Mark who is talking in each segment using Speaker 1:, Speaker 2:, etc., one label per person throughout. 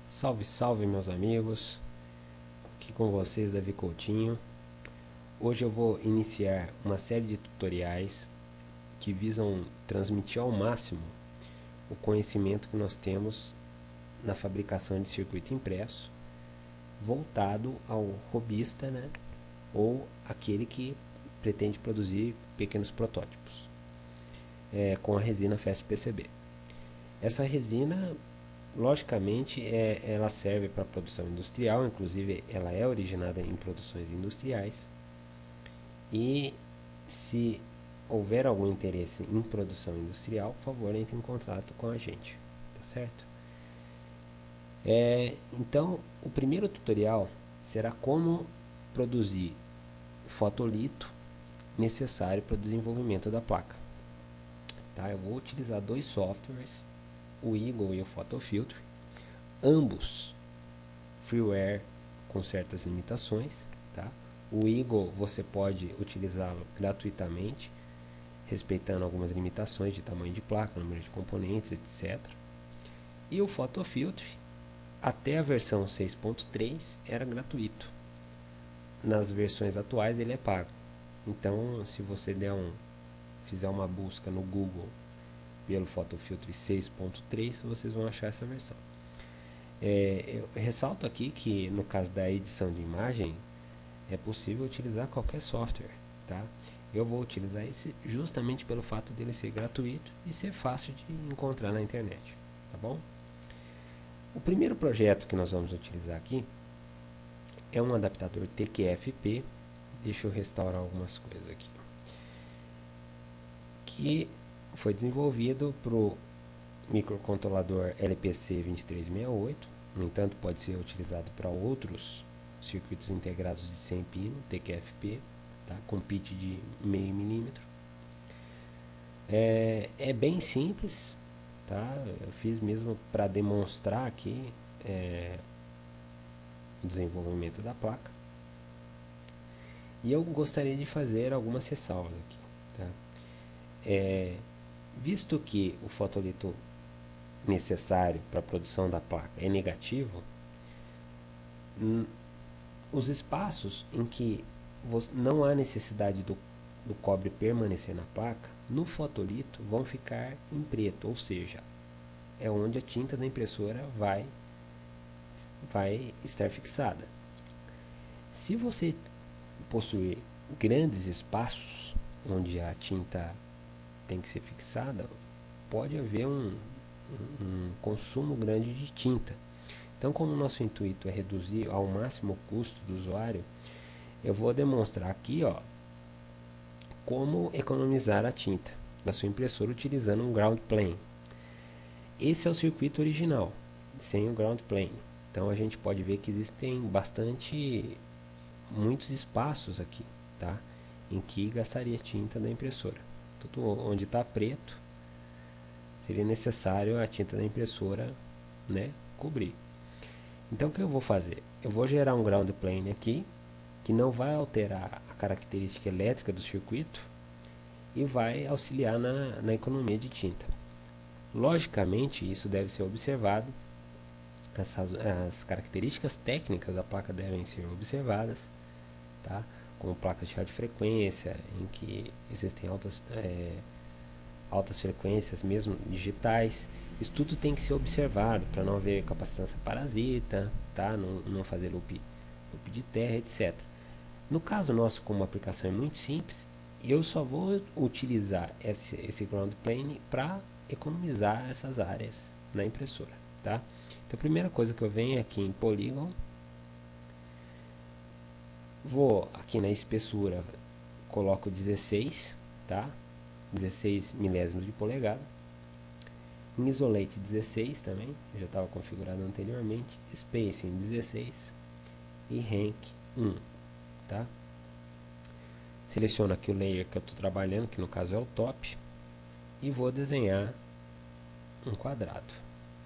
Speaker 1: Salve, salve meus amigos, aqui com vocês Davi Coutinho. Hoje eu vou iniciar uma série de tutoriais que visam transmitir ao máximo o conhecimento que nós temos na fabricação de circuito impresso, voltado ao hobbyista, né, ou aquele que pretende produzir pequenos protótipos com a resina FastPCB. Essa resina, logicamente, ela serve para produção industrial, inclusive ela é originada em produções industriais. E se houver algum interesse em produção industrial, por favor, entre em contato com a gente, tá certo? Então, o primeiro tutorial será como produzir fotolito necessário para o desenvolvimento da placa. Tá? Eu vou utilizar dois softwares, o Eagle e o PhotoFiltre, ambos freeware com certas limitações. Tá? O Eagle você pode utilizá-lo gratuitamente, respeitando algumas limitações de tamanho de placa, número de componentes, etc. E o PhotoFiltre, até a versão 6.3 era gratuito. Nas versões atuais ele é pago. Então, se você fizer uma busca no Google pelo PhotoFiltre 6.3, vocês vão achar essa versão. Eu ressalto aqui que no caso da edição de imagem é possível utilizar qualquer software, tá? Eu vou utilizar esse justamente pelo fato dele ser gratuito e ser fácil de encontrar na internet, tá bom? O primeiro projeto que nós vamos utilizar aqui é um adaptador TQFP. Deixa eu restaurar algumas coisas aqui, que foi desenvolvido para o microcontrolador LPC 2368. No entanto, pode ser utilizado para outros circuitos integrados de 100 pino, TQFP, tá? Com pitch de 0,5 milímetro. É bem simples, tá? Eu fiz mesmo para demonstrar aqui o desenvolvimento da placa. E eu gostaria de fazer algumas ressalvas aqui, tá? Visto que o fotolito necessário para a produção da placa é negativo, os espaços em que não há necessidade do cobre permanecer na placa, no fotolito vão ficar em preto, ou seja, é onde a tinta da impressora vai estar fixada. Se você possuir grandes espaços onde a tinta tem que ser fixada, pode haver um consumo grande de tinta. Então, como o nosso intuito é reduzir ao máximo o custo do usuário, eu vou demonstrar aqui, ó, como economizar a tinta da sua impressora utilizando um ground plane. Esse é o circuito original, sem o ground plane. Então a gente pode ver que existem muitos espaços aqui, tá? Em que gastaria tinta da impressora. Tudo onde está preto, seria necessário a tinta da impressora, né, cobrir. Então o que eu vou fazer? Eu vou gerar um ground plane aqui, que não vai alterar a característica elétrica do circuito e vai auxiliar na economia de tinta. Logicamente, isso deve ser observado, as características técnicas da placa devem ser observadas, tá? Como placas de radiofrequência, em que existem altas frequências, mesmo digitais. Isso tudo tem que ser observado para não haver capacitância parasita, tá? Não fazer loop de terra, etc. No caso nosso, como a aplicação é muito simples, eu só vou utilizar esse ground plane para economizar essas áreas na impressora, tá? Então a primeira coisa que eu venho aqui em Polygon, vou aqui na espessura, coloco 16, tá? 16 milésimos de polegada. Em Isolate 16 também, já estava configurado anteriormente. Spacing 16 e Rank 1, tá? Seleciono aqui o layer que eu estou trabalhando, que no caso é o top, e vou desenhar um quadrado,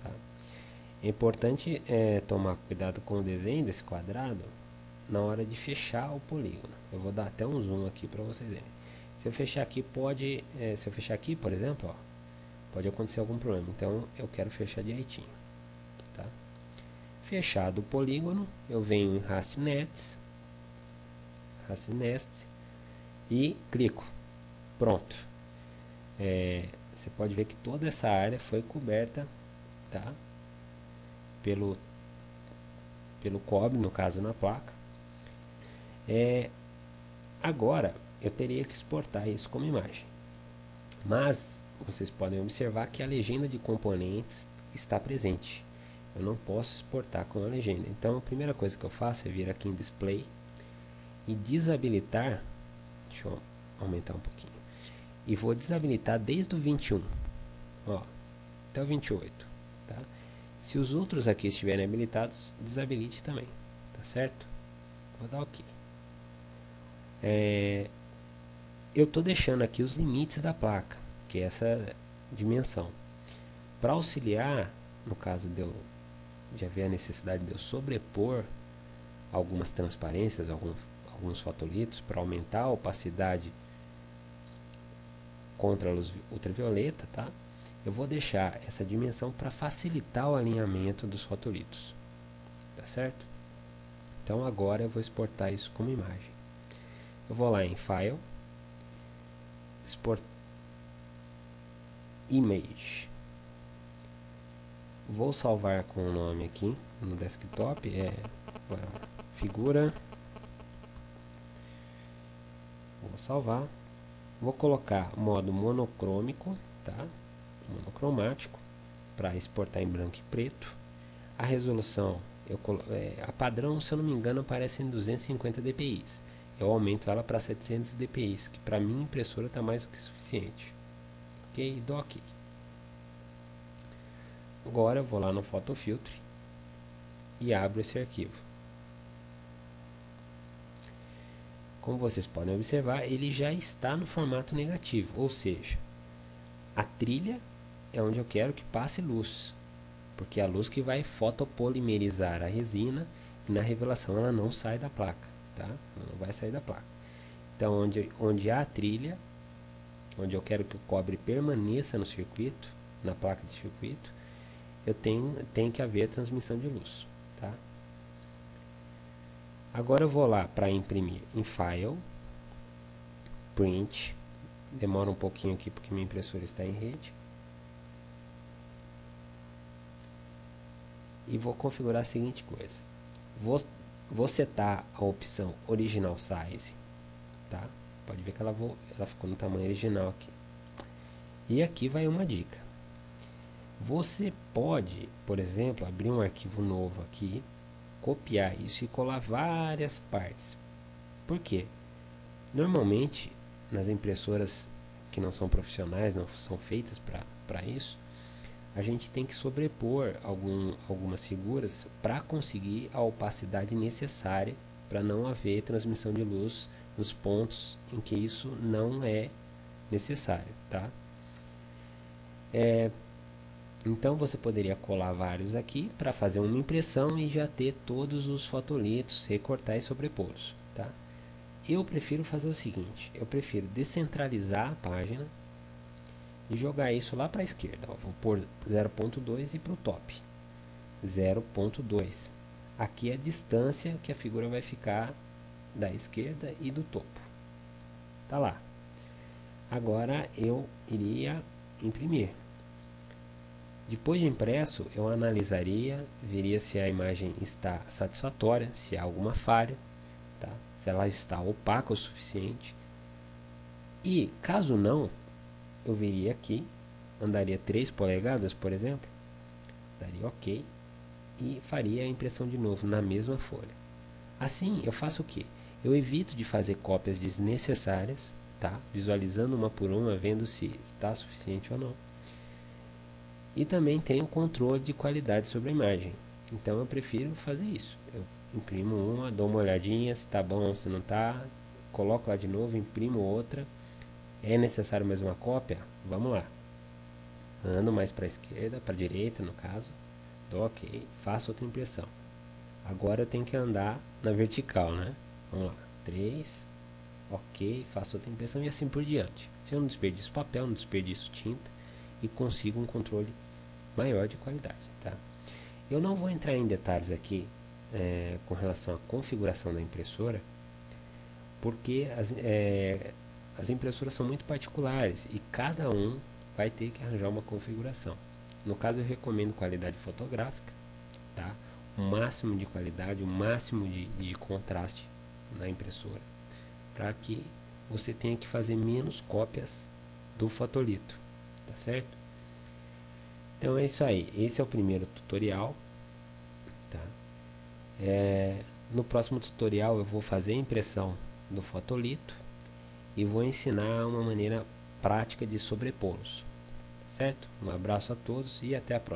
Speaker 1: tá? É importante tomar cuidado com o desenho desse quadrado na hora de fechar o polígono. Eu vou dar até um zoom aqui para vocês verem. Se eu fechar aqui, se eu fechar aqui, por exemplo, ó, pode acontecer algum problema. Então eu quero fechar direitinho, tá? Fechado o polígono, eu venho em Rastnest e clico. Pronto. Você pode ver que toda essa área foi coberta, tá? Pelo cobre, no caso na placa. Agora eu teria que exportar isso como imagem, mas vocês podem observar que a legenda de componentes está presente. Eu não posso exportar com a legenda. Então a primeira coisa que eu faço é vir aqui em Display e desabilitar. Deixa eu aumentar um pouquinho. E vou desabilitar desde o 21, ó, até o 28, tá? Se os outros aqui estiverem habilitados, desabilite também, tá certo? Vou dar OK. Eu estou deixando aqui os limites da placa, que é essa dimensão. Para auxiliar, no caso de haver a necessidade de eu sobrepor algumas transparências, alguns fotolitos, para aumentar a opacidade contra a luz ultravioleta, tá? Eu vou deixar essa dimensão para facilitar o alinhamento dos fotolitos, tá certo? Então agora eu vou exportar isso como imagem. Eu vou lá em File, Export Image. Vou salvar com o nome aqui no desktop, figura. Vou salvar. Vou colocar modo monocrômico, tá? Monocromático, para exportar em branco e preto. A resolução, a padrão, se eu não me engano, aparece em 250 dpi. Eu aumento ela para 700 dpi, que para minha impressora está mais do que suficiente. Ok? Dou OK. Agora eu vou lá no Photofiltre e abro esse arquivo. Como vocês podem observar, ele já está no formato negativo, ou seja, a trilha é onde eu quero que passe luz, porque é a luz que vai fotopolimerizar a resina e na revelação ela não sai da placa, tá? Ela não vai sair da placa. Então, onde há a trilha, onde eu quero que o cobre permaneça no circuito, na placa de circuito, tem que haver transmissão de luz, tá? Agora eu vou lá para imprimir em File, Print. Demora um pouquinho aqui porque minha impressora está em rede. E vou configurar a seguinte coisa. Vou setar a opção Original Size, tá? Pode ver que ela ficou no tamanho original aqui. E aqui vai uma dica. Você pode, por exemplo, abrir um arquivo novo aqui, copiar isso e colar várias partes. Por quê? Normalmente, nas impressoras que não são profissionais, não são feitas para isso, a gente tem que sobrepor algumas figuras para conseguir a opacidade necessária para não haver transmissão de luz nos pontos em que isso não é necessário, tá? Então você poderia colar vários aqui para fazer uma impressão e já ter todos os fotolitos, recortar e sobrepô-los, tá? Eu prefiro fazer o seguinte, eu prefiro descentralizar a página e jogar isso lá para a esquerda. Ó, vou pôr 0.2 e para o top 0.2. Aqui é a distância que a figura vai ficar da esquerda e do topo. Tá lá. Agora eu iria imprimir. Depois de impresso, eu analisaria, veria se a imagem está satisfatória, se há alguma falha, tá? Se ela está opaca o suficiente. E caso não, eu viria aqui, andaria 3 polegadas, por exemplo, daria OK e faria a impressão de novo na mesma folha. Assim, eu faço o que? Eu evito de fazer cópias desnecessárias, tá? Visualizando uma por uma, vendo se está suficiente ou não. E também tenho controle de qualidade sobre a imagem. Então eu prefiro fazer isso. Eu imprimo uma, dou uma olhadinha, se está bom ou se não está, coloco lá de novo, imprimo outra. É necessário mais uma cópia? Vamos lá. Ando mais para a esquerda, para a direita no caso. Dou OK, faço outra impressão. Agora eu tenho que andar na vertical, né? Vamos lá. 3, OK, faço outra impressão e assim por diante. Se eu não desperdiço papel, não desperdiço tinta e consigo um controle maior de qualidade, tá? Eu não vou entrar em detalhes aqui com relação à configuração da impressora, porque as impressoras são muito particulares e cada um vai ter que arranjar uma configuração. No caso, eu recomendo qualidade fotográfica, tá? O máximo de qualidade, o máximo de contraste na impressora, para que você tenha que fazer menos cópias do fotolito, tá certo? Então é isso aí, esse é o primeiro tutorial, tá? No próximo tutorial eu vou fazer a impressão do fotolito e vou ensinar uma maneira prática de sobrepô-los, certo? Um abraço a todos e até a próxima.